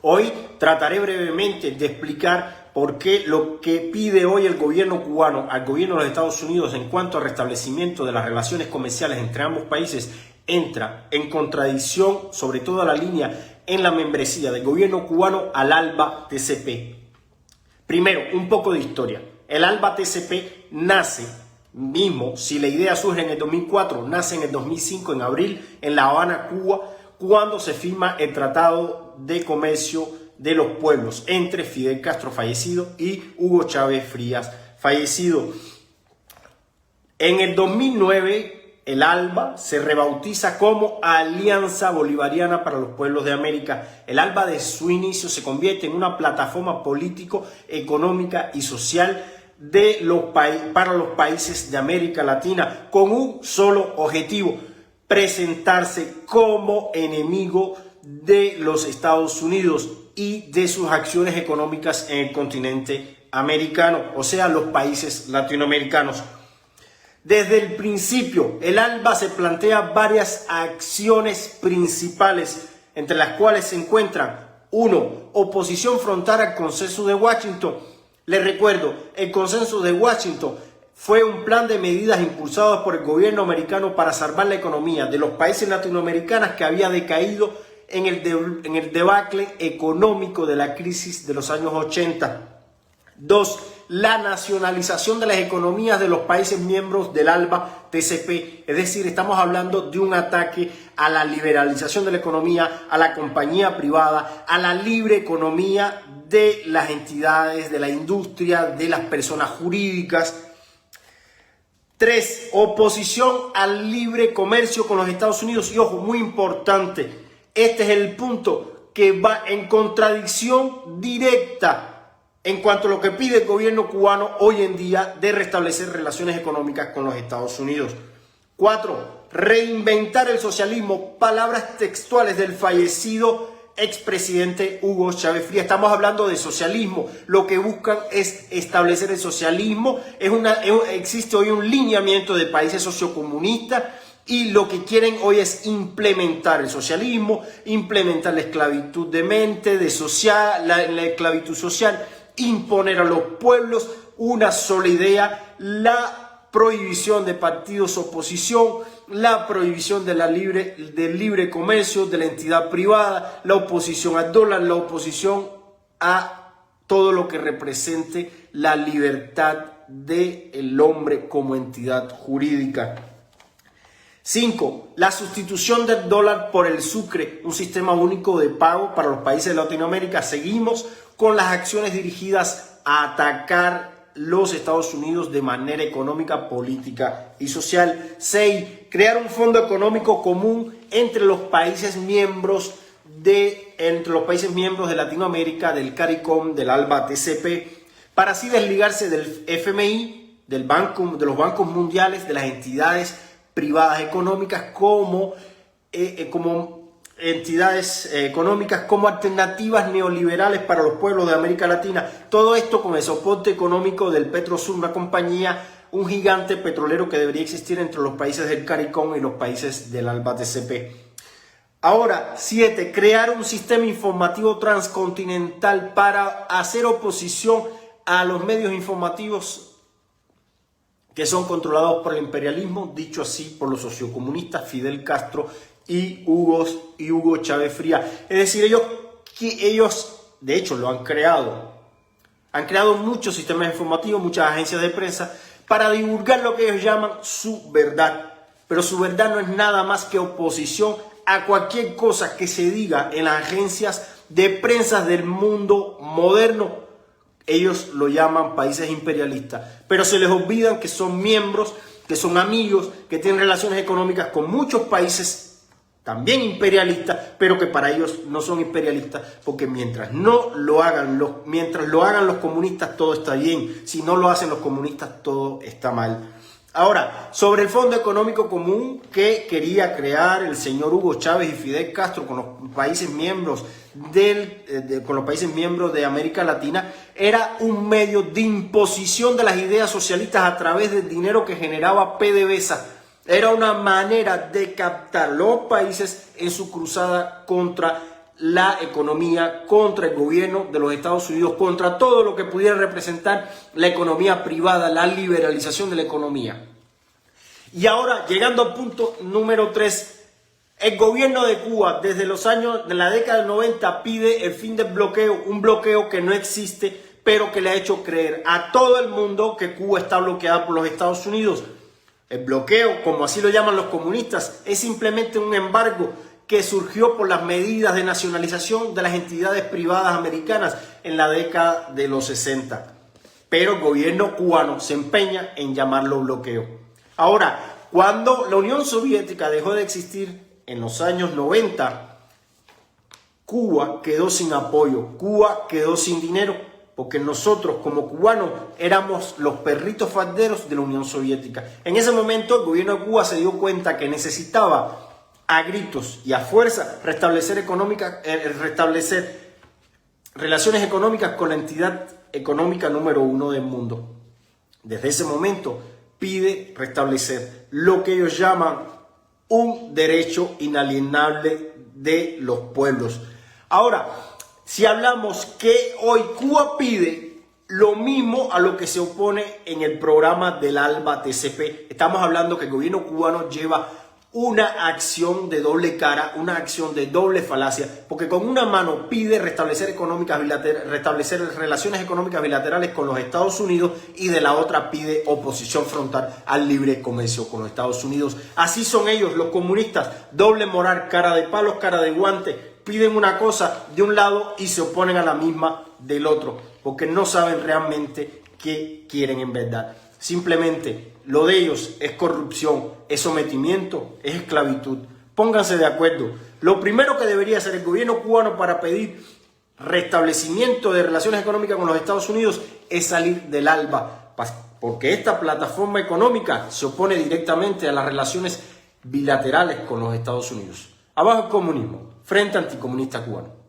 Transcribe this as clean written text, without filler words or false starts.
Hoy trataré brevemente de explicar por qué lo que pide hoy el gobierno cubano al gobierno de los Estados Unidos en cuanto al restablecimiento de las relaciones comerciales entre ambos países entra en contradicción, sobre todo la línea en la membresía del gobierno cubano al ALBA-TCP. Primero, un poco de historia. El ALBA-TCP nace mismo, si la idea surge en el 2004, nace en el 2005, en abril, en La Habana, Cuba, cuando se firma el Tratado de Comercio de los Pueblos entre Fidel Castro, fallecido, y Hugo Chávez Frías, fallecido. En el 2009, el ALBA se rebautiza como Alianza Bolivariana para los Pueblos de América. El ALBA de su inicio se convierte en una plataforma político, económica y social para los países de América Latina, con un solo objetivo: presentarse como enemigo de los Estados Unidos y de sus acciones económicas en el continente americano, o sea, los países latinoamericanos. Desde el principio, el ALBA se plantea varias acciones principales, entre las cuales se encuentran: 1. Oposición frontal al Consenso de Washington. Les recuerdo, el Consenso de Washington fue un plan de medidas impulsados por el gobierno americano para salvar la economía de los países latinoamericanos que había decaído en el debacle económico de la crisis de los años 80. 2. La nacionalización de las economías de los países miembros del ALBA-TCP. Es decir, estamos hablando de un ataque a la liberalización de la economía, a la compañía privada, a la libre economía de las entidades, de la industria, de las personas jurídicas. 3. Oposición al libre comercio con los Estados Unidos. Y ojo, muy importante, este es el punto que va en contradicción directa en cuanto a lo que pide el gobierno cubano hoy en día de restablecer relaciones económicas con los Estados Unidos. 4. Reinventar el socialismo. Palabras textuales del fallecido expresidente Hugo Chávez Frías. Estamos hablando de socialismo. Lo que buscan es establecer el socialismo. Existe hoy un lineamiento de países sociocomunistas y lo que quieren hoy es implementar el socialismo, implementar la esclavitud de mente, la esclavitud social, imponer a los pueblos una sola idea: la prohibición de partidos oposición, la prohibición del libre comercio, de la entidad privada, la oposición al dólar, la oposición a todo lo que represente la libertad del hombre como entidad jurídica. 5. La sustitución del dólar por el sucre, un sistema único de pago para los países de Latinoamérica. Seguimos con las acciones dirigidas a atacar los Estados Unidos de manera económica, política y social. 6. Crear un fondo económico común entre los países miembros de Latinoamérica, del CARICOM, del ALBA-TCP, para así desligarse del FMI, de los bancos mundiales, de las entidades privadas económicas como entidades económicas, como alternativas neoliberales para los pueblos de América Latina. Todo esto con el soporte económico del Petrosur, una compañía, un gigante petrolero que debería existir entre los países del CARICOM y los países del ALBA-TCP. Ahora, 7. Crear un sistema informativo transcontinental para hacer oposición a los medios informativos que son controlados por el imperialismo, dicho así por los sociocomunistas Fidel Castro y Hugo Chávez Frías. Es decir, ellos de hecho lo han creado. Han creado muchos sistemas informativos, muchas agencias de prensa para divulgar lo que ellos llaman su verdad. Pero su verdad no es nada más que oposición a cualquier cosa que se diga en las agencias de prensa del mundo moderno. Ellos lo llaman países imperialistas, pero se les olvidan que son miembros, que son amigos, que tienen relaciones económicas con muchos países también imperialistas, pero que para ellos no son imperialistas, porque mientras lo hagan los comunistas todo está bien, si no lo hacen los comunistas todo está mal. Ahora, sobre el Fondo Económico Común que quería crear el señor Hugo Chávez y Fidel Castro con los países miembros de América Latina, era un medio de imposición de las ideas socialistas a través del dinero que generaba PDVSA. Era una manera de captar los países en su cruzada contra la economía, contra el gobierno de los Estados Unidos, contra todo lo que pudiera representar la economía privada, la liberalización de la economía. Y ahora, llegando al punto número 3, el gobierno de Cuba desde los años de la década del 90 pide el fin del bloqueo, un bloqueo que no existe, pero que le ha hecho creer a todo el mundo que Cuba está bloqueada por los Estados Unidos. El bloqueo, como así lo llaman los comunistas, es simplemente un embargo que surgió por las medidas de nacionalización de las entidades privadas americanas en la década de los 60. Pero el gobierno cubano se empeña en llamarlo bloqueo. Ahora, cuando la Unión Soviética dejó de existir en los años 90, Cuba quedó sin apoyo, Cuba quedó sin dinero, porque nosotros como cubanos éramos los perritos falderos de la Unión Soviética. En ese momento el gobierno de Cuba se dio cuenta que necesitaba a gritos y a fuerza restablecer relaciones económicas con la entidad económica número 1 del mundo. Desde ese momento pide restablecer lo que ellos llaman un derecho inalienable de los pueblos. Ahora, si hablamos que hoy Cuba pide lo mismo a lo que se opone en el programa del ALBA TCP, estamos hablando que el gobierno cubano lleva una acción de doble cara, una acción de doble falacia, porque con una mano pide restablecer relaciones económicas bilaterales con los Estados Unidos y de la otra pide oposición frontal al libre comercio con los Estados Unidos. Así son ellos, los comunistas, doble moral, cara de palos, cara de guante, piden una cosa de un lado y se oponen a la misma del otro, porque no saben realmente qué quieren en verdad. Simplemente lo de ellos es corrupción, es sometimiento, es esclavitud. Pónganse de acuerdo. Lo primero que debería hacer el gobierno cubano para pedir restablecimiento de relaciones económicas con los Estados Unidos es salir del ALBA, porque esta plataforma económica se opone directamente a las relaciones bilaterales con los Estados Unidos. Abajo el comunismo, Frente Anticomunista Cubano.